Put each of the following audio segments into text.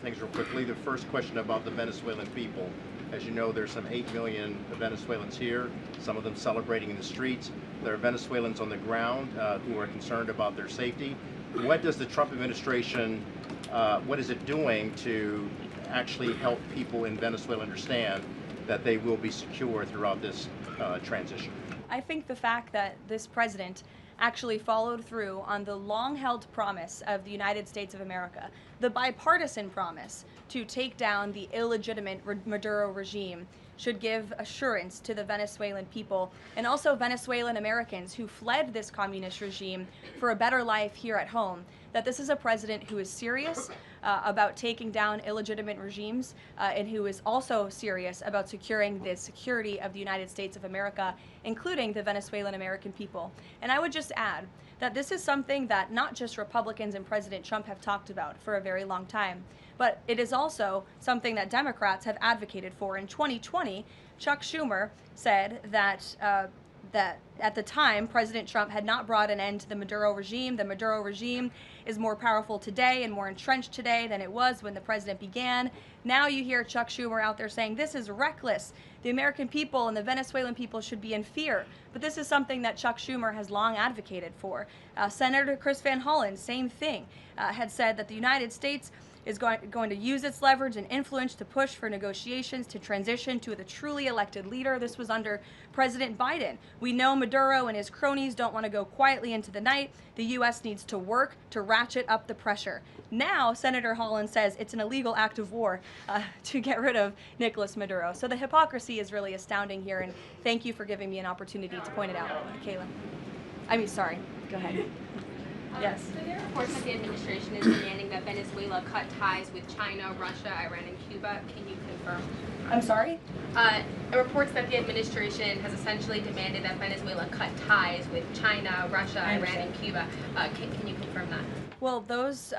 things real quickly. The first question about the Venezuelan people. As you know, there's some 8 million Venezuelans here, some of them celebrating in the streets. There are Venezuelans on the ground who are concerned about their safety. What does the Trump administration, what is it doing to actually help people in Venezuela understand that they will be secure throughout this transition? I think the fact that this president actually followed through on the long-held promise of the United States of America, the bipartisan promise to take down the illegitimate Maduro regime, should give assurance to the Venezuelan people and also Venezuelan Americans who fled this communist regime for a better life here at home, that this is a president who is serious about taking down illegitimate regimes and who is also serious about securing the security of the United States of America, including the Venezuelan American people. And I would just add that this is something that not just Republicans and President Trump have talked about for a very long time, but it is also something that Democrats have advocated for. In 2020, Chuck Schumer said that that at the time, President Trump had not brought an end to the Maduro regime. The Maduro regime is more powerful today and more entrenched today than it was when the president began. Now you hear Chuck Schumer out there saying this is reckless. The American people and the Venezuelan people should be in fear. But this is something that Chuck Schumer has long advocated for. Senator Chris Van Hollen, same thing, had said that the United States is going to use its leverage and influence to push for negotiations to transition to the truly elected leader. This was under President Biden. We know Maduro and his cronies don't want to go quietly into the night. The U.S. needs to work to ratchet up the pressure. Now, Senator Holland says it's an illegal act of war to get rid of Nicolas Maduro. So the hypocrisy is really astounding here, and thank you for giving me an opportunity to point it out, Kayla. Sorry, go ahead. Yes. So there are reports that the administration is demanding that Venezuela cut ties with China, Russia, Iran, and Cuba. Can you confirm? I'm sorry? Reports that the administration has essentially demanded that Venezuela cut ties with China, Russia, Iran, and Cuba. Can you confirm that? Well, those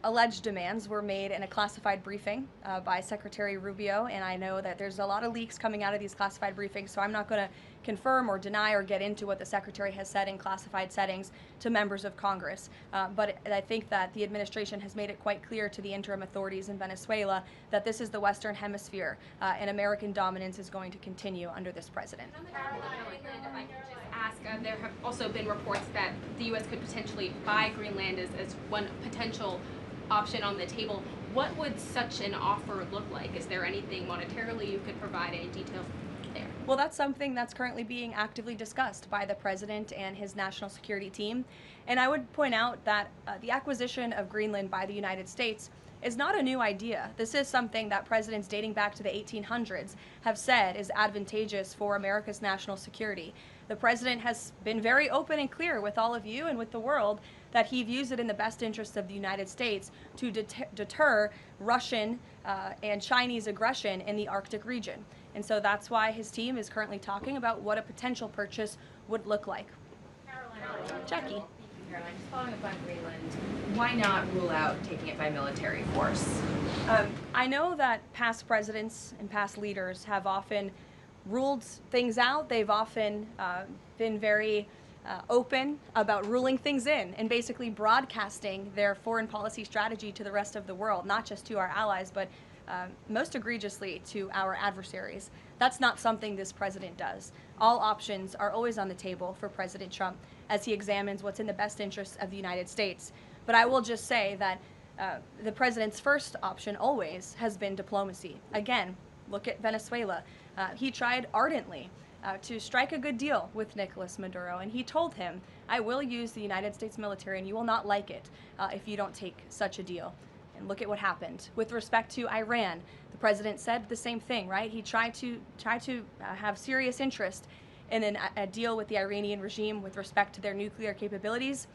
alleged demands were made in a classified briefing by Secretary Rubio, and I know that there's a lot of leaks coming out of these classified briefings, so I'm not going to confirm or deny or get into what the Secretary has said in classified settings to members of Congress. But I think that the administration has made it quite clear to the interim authorities in Venezuela that this is the Western Hemisphere, and American dominance is going to continue under this president. If I could just ask, there have also been reports that the U.S. could potentially buy Greenland as one potential option on the table. What would such an offer look like? Is there anything monetarily you could provide, any details there? Well, that's something that's currently being actively discussed by the president and his national security team. And I would point out that the acquisition of Greenland by the United States is not a new idea. This is something that presidents dating back to the 1800s have said is advantageous for America's national security. The president has been very open and clear with all of you and with the world that he views it in the best interest of the United States to deter Russian and Chinese aggression in the Arctic region. And so that's why his team is currently talking about what a potential purchase would look like. Karoline. Jackie. Karoline, just following up on Greenland, why not rule out taking it by military force? I know that past presidents and past leaders have often ruled things out. They've often been very open about ruling things in and basically broadcasting their foreign policy strategy to the rest of the world, not just to our allies, but most egregiously to our adversaries. That's not something this president does. All options are always on the table for President Trump as he examines what's in the best interests of the United States. But I will just say that the president's first option always has been diplomacy. Again, look at Venezuela. He tried ardently to strike a good deal with Nicolas Maduro, and he told him, I will use the United States military and you will not like it if you don't take such a deal. And look at what happened. With respect to Iran, the president said the same thing, right? He tried to have serious interest in a deal with the Iranian regime with respect to their nuclear capabilities.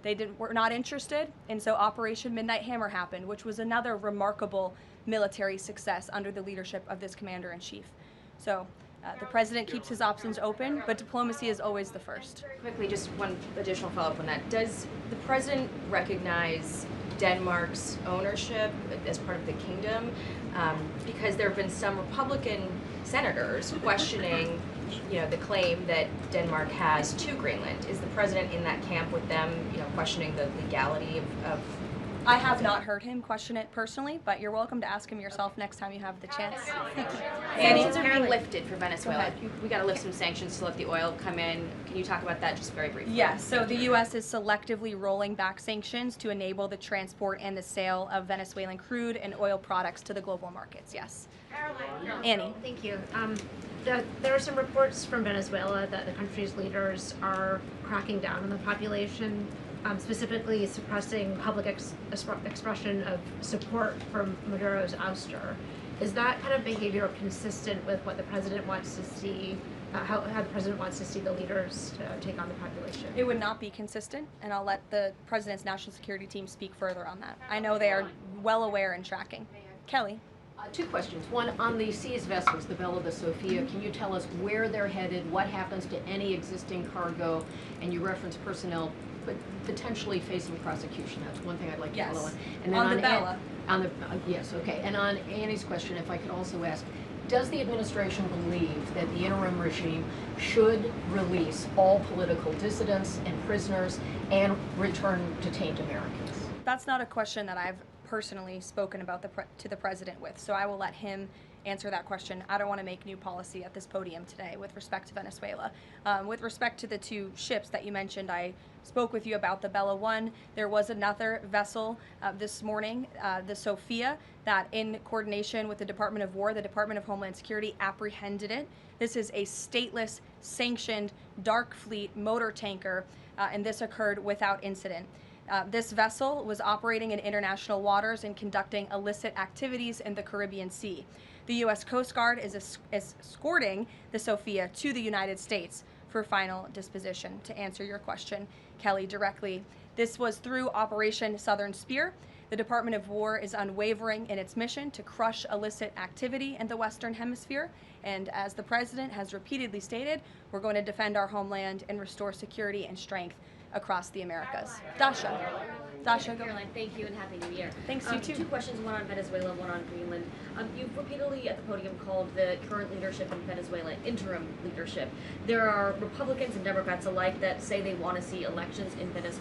They were not interested, and so Operation Midnight Hammer happened, which was another remarkable military success under the leadership of this commander-in-chief. So the president keeps his options open, but diplomacy is always the first. Very quickly, just one additional follow-up on that. Does the president recognize Denmark's ownership as part of the kingdom? Because there have been some Republican senators questioning, the claim that Denmark has to Greenland. Is the president in that camp with them, questioning the legality of I have not heard him question it personally, but you're welcome to ask him yourself next time you have the chance. Sanctions are being Caroline. lifted for Venezuela. ahead. We got to lift some sanctions to let the oil come in. Can you talk about that just very briefly? Yes, so the U.S. is selectively rolling back sanctions to enable the transport and the sale of Venezuelan crude and oil products to the global markets, yes. Karoline. Annie. Thank you. There are some reports from Venezuela that the country's leaders are cracking down on the population, specifically suppressing public expression of support for Maduro's ouster. Is that kind of behavior consistent with what the president wants to see, how the president wants to see the leaders take on the population? It would not be consistent, and I'll let the president's national security team speak further on that. I know they are well aware and tracking. Kelly. Two questions. One, on the seized vessels, the Bella, the Sophia, can you tell us where they're headed, what happens to any existing cargo, and you referenced personnel but potentially facing prosecution. That's one thing I'd like to Yes. follow on. And then On the Bella. Yes, okay. And on Annie's question, if I could also ask, does the administration believe that the interim regime should release all political dissidents and prisoners and return detained Americans? That's not a question that I've personally spoken about to the president with, so I will let him answer that question. I don't want to make new policy at this podium today with respect to Venezuela. With respect to the two ships that you mentioned, I spoke with you about the Bella 1. There was another vessel this morning, the Sophia, that in coordination with the Department of War, the Department of Homeland Security apprehended it. This is a stateless, sanctioned, dark fleet motor tanker, and this occurred without incident. This vessel was operating in international waters and conducting illicit activities in the Caribbean Sea. The U.S. Coast Guard is escorting the Sophia to the United States for final disposition. To answer your question, Kelly, directly, this was through Operation Southern Spear. The Department of War is unwavering in its mission to crush illicit activity in the Western Hemisphere. And as the President has repeatedly stated, we're going to defend our homeland and restore security and strength across the Americas. Dasha, go. Caroline, thank you and Happy New Year. Thanks, you too. Two questions, one on Venezuela, one on Greenland. You've repeatedly at the podium called the current leadership in Venezuela interim leadership. There are Republicans and Democrats alike that say they want to see elections in Venezuela